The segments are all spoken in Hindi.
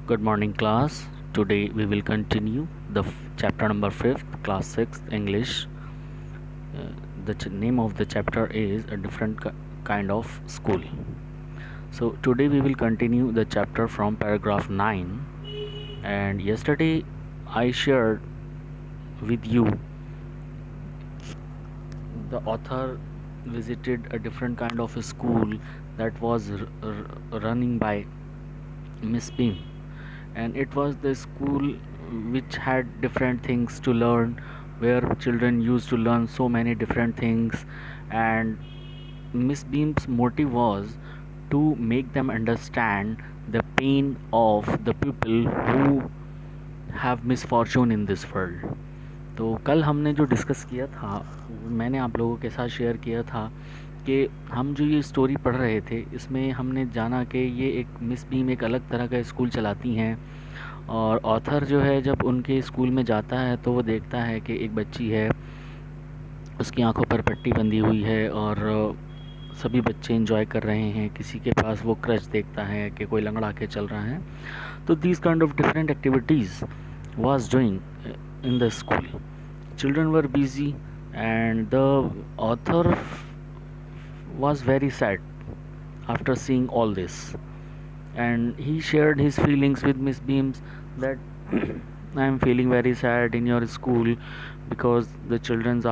Good morning, class. Today we will continue the chapter number 5th, class 6th, English. The name of the chapter is A Different Kind of School. So, today we will continue the chapter from paragraph 9. And yesterday I shared with you the author visited a different kind of a school that was running by Miss Beam, and it was the school which had different things to learn, where children used to learn so many different things. And Miss Beam's motive was to make them understand the pain of the people who have misfortune in this world. तो कल हमने जो डिस्कस किया था, मैंने आप लोगों के साथ शेयर किया था कि हम जो ये स्टोरी पढ़ रहे थे, इसमें हमने जाना कि ये एक मिस बीम एक अलग तरह का स्कूल चलाती हैं, और ऑथर जो है जब उनके स्कूल में जाता है तो वो देखता है कि एक बच्ची है, उसकी आंखों पर पट्टी बंधी हुई है और सभी बच्चे एंजॉय कर रहे हैं। किसी के पास वो क्रच देखता है कि कोई लंगड़ा के चल रहा है। तो these kind of different activities was doing in the school. Children were busy, and the author was very sad after seeing all this, and he shared his feelings with Miss Beams that I am feeling very sad in your school because the children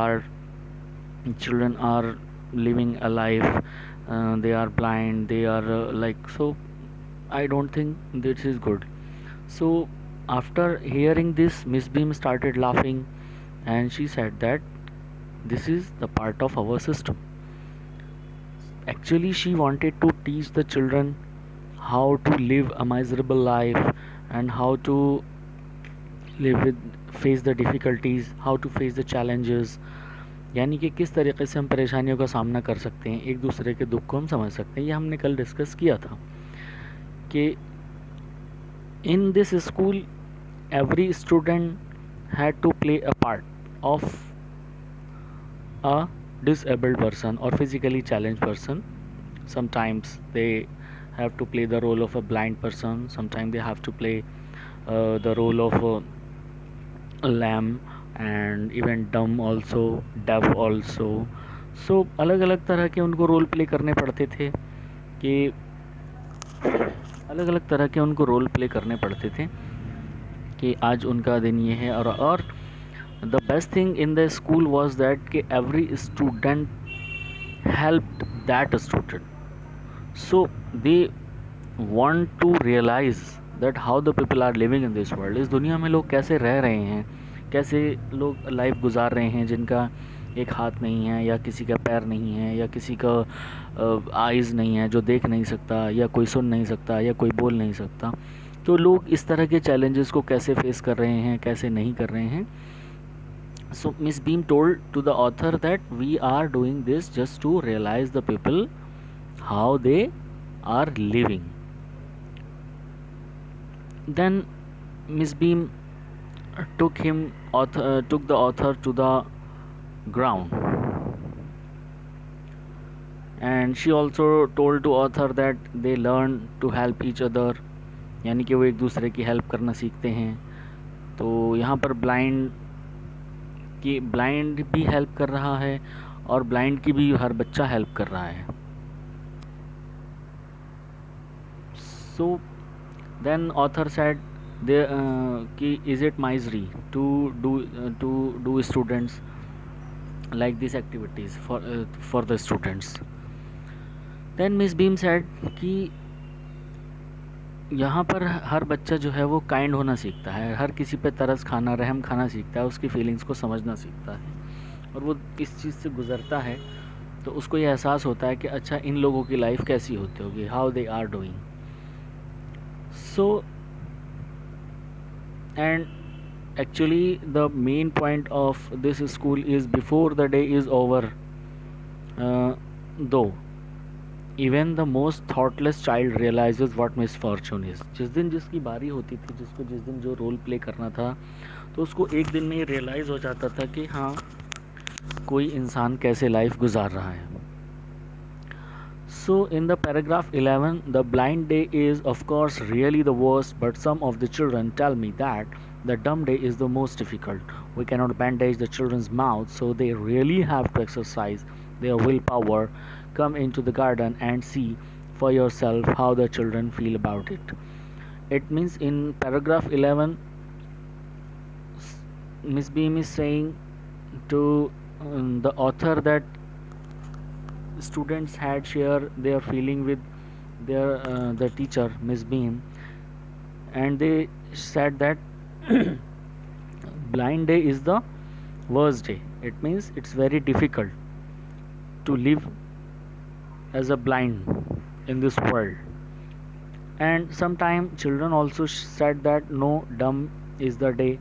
are living a life, they are blind, they are like, so I don't think this is good. So after hearing this, Miss Beam started laughing, and she said that this is the part of our system. Actually, she wanted to teach the children how to live a miserable life and how to face the difficulties, how to face the challenges. यानी कि किस तरीके से हम परेशानियों का सामना कर सकते हैं, एक दूसरे के दुख को हम समझ सकते हैं। ये हमने कल डिस्कस किया था कि in this school every student had to play a part of a disabled person or physically challenged person. Sometimes they have to play the role of a blind person, sometimes they have to play the role of a lamb, and even dumb also, deaf also. So अलग अलग तरह के उनको रोल प्ले करने पड़ते थे कि अलग अलग तरह के उनको रोल प्ले करने पड़ते थे कि आज उनका दिन ये है। और the best thing in the school was that कि every student helped that student, so they want to realize that how the people are living in this world. इस दुनिया में लोग कैसे रह रहे हैं, कैसे लोग लाइफ गुजार रहे हैं जिनका एक हाथ नहीं है, या किसी का पैर नहीं है, या किसी का आइज़ नहीं है जो देख नहीं सकता, या कोई सुन नहीं सकता, या कोई बोल नहीं सकता। तो लोग इस तरह के चैलेंजेस को कैसे फेस कर रहे हैं, कैसे नहीं कर रहे हैं। So Miss Beam told to the author that we are doing this just to realize the people how they are living. Then miss Beam took the author to the ground, and she also told to author that they learn to help each other, यानी कि वो एक दूसरे की हेल्प करना सीखते हैं। तो यहाँ पर ब्लाइंड भी हेल्प कर रहा है और ब्लाइंड की भी हर बच्चा हेल्प कर रहा है। सो देन ऑथर सेड कि is it misery to do students like this activities for the students. Then miss Beam said कि यहाँ पर हर बच्चा जो है वो काइंड होना सीखता है, हर किसी पे तरस खाना, रहम खाना सीखता है, उसकी फीलिंग्स को समझना सीखता है, और वो इस चीज़ से गुज़रता है तो उसको ये एहसास होता है कि अच्छा इन लोगों की लाइफ कैसी होती होगी, how they are doing. So and actually the main point of this school is before the day is over, though even the most thoughtless child realizes what misfortune is। जिस दिन जिसकी बारी होती थी, जिसको जिस दिन जो रोल प्ले करना था, तो उसको एक दिन में ही रियलाइज़ हो जाता था कि हाँ कोई इंसान कैसे लाइफ गुजार रहा है। So in the paragraph 11, the blind day is of course really the worst, but some of the children tell me that the dumb day is the most difficult. We cannot bandage the children's mouths, so they really have to exercise their willpower. Come into the garden and see for yourself how the children feel about it. It means in paragraph 11, Miss Beam is saying to the author that students had shared their feeling with their the teacher Miss Beam, and they said that blind day is the worst day. It means it's very difficult to live as a blind in this world. And sometimes children also said that no, dumb is the day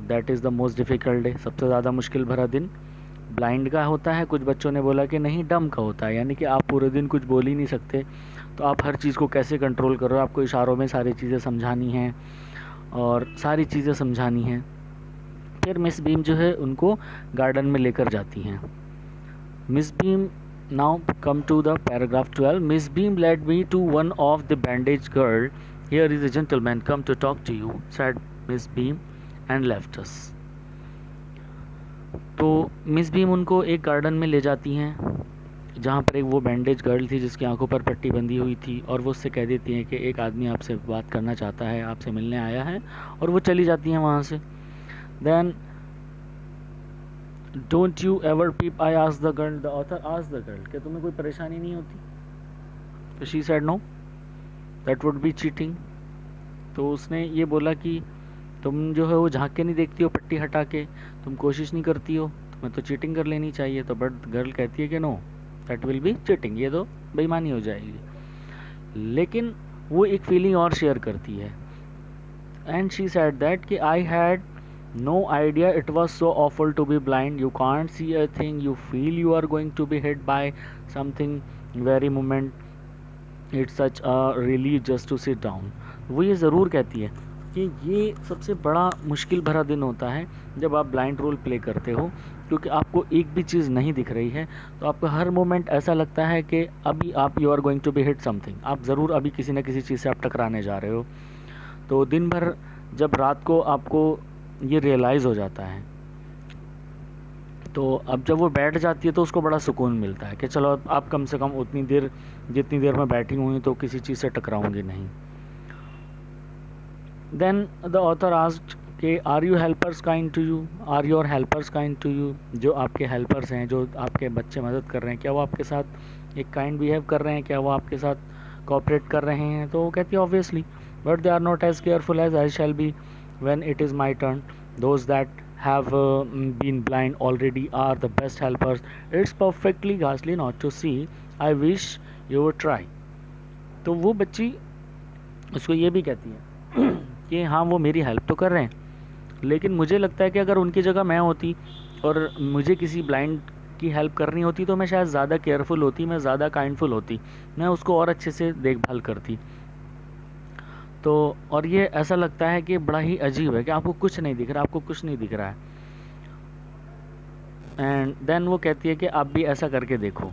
that is the most difficult day. सबसे ज़्यादा मुश्किल भरा दिन ब्लाइंड का होता है. कुछ बच्चों ने बोला कि नहीं, डम का होता है, यानी कि आप पूरे दिन कुछ बोल ही नहीं सकते, तो आप हर चीज़ को कैसे कंट्रोल करो, आपको इशारों में सारी चीज़ें समझानी हैं और सारी चीज़ें समझानी हैं. फिर मिस बीम जो है उनको गार्डन में लेकर जाती हैं. Miss beam now come to the paragraph 12. Miss Beam led me to one of the bandaged girl. Here is a gentleman come to talk to you, said Miss Beam and left us. तो मिस बीम उनको एक गार्डन में ले जाती हैं जहाँ पर एक वो बैंडेज गर्ल थी जिसकी आंखों पर पट्टी बंधी हुई थी, और वो उससे कह देती हैं कि एक आदमी आपसे बात करना चाहता है, आपसे मिलने आया है, और वो चली जाती हैं वहाँ से. Then don't you ever peep, I ask the girl. The author ask the girl, क्या तुम्हें कोई परेशानी नहीं होती? तो she said no, that would be cheating. तो उसने ये बोला कि तुम जो है वो झांक के नहीं देखती हो पट्टी हटा के, तुम कोशिश नहीं करती हो, तुम्हें तो चीटिंग कर लेनी चाहिए. तो बट गर्ल कहती है कि no, that will be cheating, ये तो बेईमानी हो जाएगी. लेकिन वो एक फीलिंग और शेयर करती है, एंड शी सेड दैट कि I had no idea it was so awful to be blind. You can't see a thing, you feel you are going to be hit by something very moment. It's such a relief just to sit down. वो ये ज़रूर कहती है कि ये सबसे बड़ा मुश्किल भरा दिन होता है जब आप ब्लाइंड रोल प्ले करते हो, क्योंकि आपको एक भी चीज़ नहीं दिख रही है, तो आपको हर मोमेंट ऐसा लगता है कि अभी आप you are going to be hit something, आप ज़रूर अभी किसी न किसी चीज़ से आप टकराने जा रहे हो. तो दिन भर जब रात को आपको ये रियलाइज़ हो जाता है, तो अब जब वो बैठ जाती है तो उसको बड़ा सुकून मिलता है कि चलो आप कम से कम उतनी देर जितनी देर मैं बैठी हुई तो किसी चीज़ से टकराऊंगी नहीं. देन द ऑथर आस्क्ड कि are you helpers kind to you, are your helpers kind to you, जो आपके हेल्पर्स हैं, जो आपके बच्चे मदद कर रहे हैं, क्या वो आपके साथ एक काइंड बिहेव कर रहे हैं, क्या वो आपके साथ कोऑपरेट कर रहे हैं? तो वो कहती है obviously, but they are not as careful as I shall be when it is my turn. Those that have been blind already are the best helpers. It's perfectly ghastly not to see. I wish you would try. तो वो बच्ची उसको ये भी कहती है कि हाँ वो मेरी हेल्प तो कर रहे हैं, लेकिन मुझे लगता है कि अगर उनकी जगह मैं होती और मुझे किसी ब्लाइंड की हेल्प करनी होती तो मैं शायद ज़्यादा केयरफुल होती, मैं ज़्यादा काइंडफुल होती, मैं उसको और अच्छे से देखभाल करती. तो और ये ऐसा लगता है कि बड़ा ही अजीब है कि आपको कुछ नहीं दिख रहा, आपको कुछ नहीं दिख रहा है. एंड देन वो कहती है कि आप भी ऐसा करके देखो.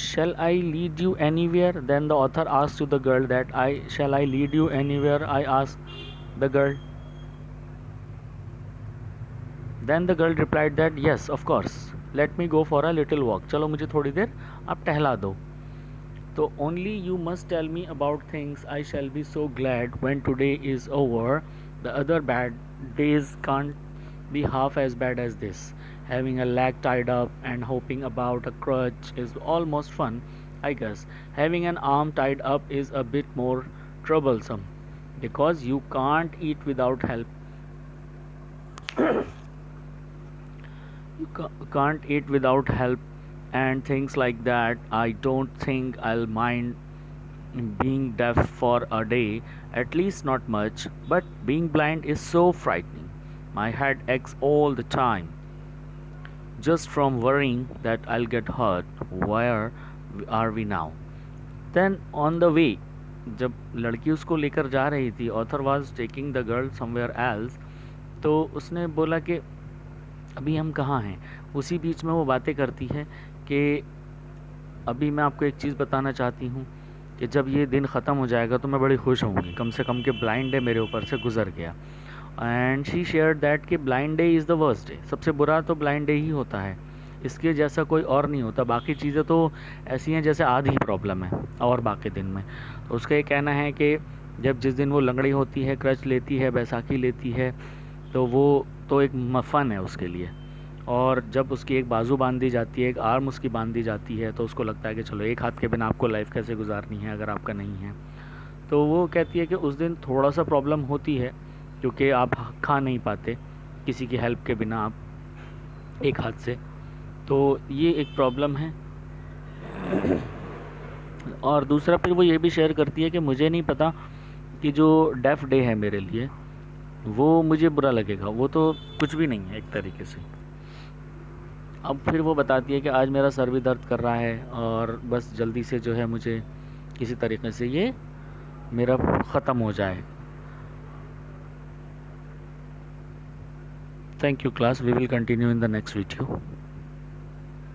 Shall I lead you anywhere? Then the author asked to the girl that I shall I lead you anywhere, I asked the girl. Then the girl replied that yes of course, let me go for a little walk. चलो मुझे थोड़ी देर आप टहला दो. So only you must tell me about things. I shall be so glad when today is over. The other bad days can't be half as bad as this. Having a leg tied up and hopping about a crutch is almost fun, I guess. Having an arm tied up is a bit more troublesome because you can't eat without help. You can't eat without help and things like that. I don't think I'll mind being deaf for a day, at least not much, but being blind is so frightening. My head aches all the time just from worrying that I'll get hurt. Where are we now? Then on the way, जब लड़की उसको लेकर जा रही थी, author was taking the girl somewhere else, तो उसने बोला कि अभी हम कहाँ हैं. उसी बीच में वो बातें करती है कि अभी मैं आपको एक चीज़ बताना चाहती हूँ कि जब ये दिन ख़त्म हो जाएगा तो मैं बड़ी खुश होंगी, कम से कम कि ब्लाइंड डे मेरे ऊपर से गुज़र गया। एंड शी शेयर दैट कि blind day is the worst day, सबसे बुरा तो ब्लाइंड डे ही होता है, इसके जैसा कोई और नहीं होता। बाकी चीज़ें तो ऐसी हैं जैसे आधी ही प्रॉब्लम है और बाकी दिन में। तो उसका ये कहना है कि जब जिस दिन वो लंगड़ी होती है, क्रच लेती है, बैसाखी लेती है, तो वो तो एक फन है उसके लिए। और जब उसकी एक बाजू बांध दी जाती है, एक आर्म उसकी बांध दी जाती है, तो उसको लगता है कि चलो एक हाथ के बिना आपको लाइफ कैसे गुजारनी है अगर आपका नहीं है। तो वो कहती है कि उस दिन थोड़ा सा प्रॉब्लम होती है क्योंकि आप खा नहीं पाते किसी की हेल्प के बिना आप एक हाथ से, तो ये एक प्रॉब्लम है। और दूसरा फिर वो ये भी शेयर करती है कि मुझे नहीं पता कि जो डेफ डे है मेरे लिए वो मुझे बुरा लगेगा, वो तो कुछ भी नहीं है एक तरीके से। अब फिर वो बताती है कि आज मेरा सर भी दर्द कर रहा है और बस जल्दी से जो है मुझे किसी तरीके से ये मेरा ख़त्म हो जाए। Thank you class, we will continue in the next video.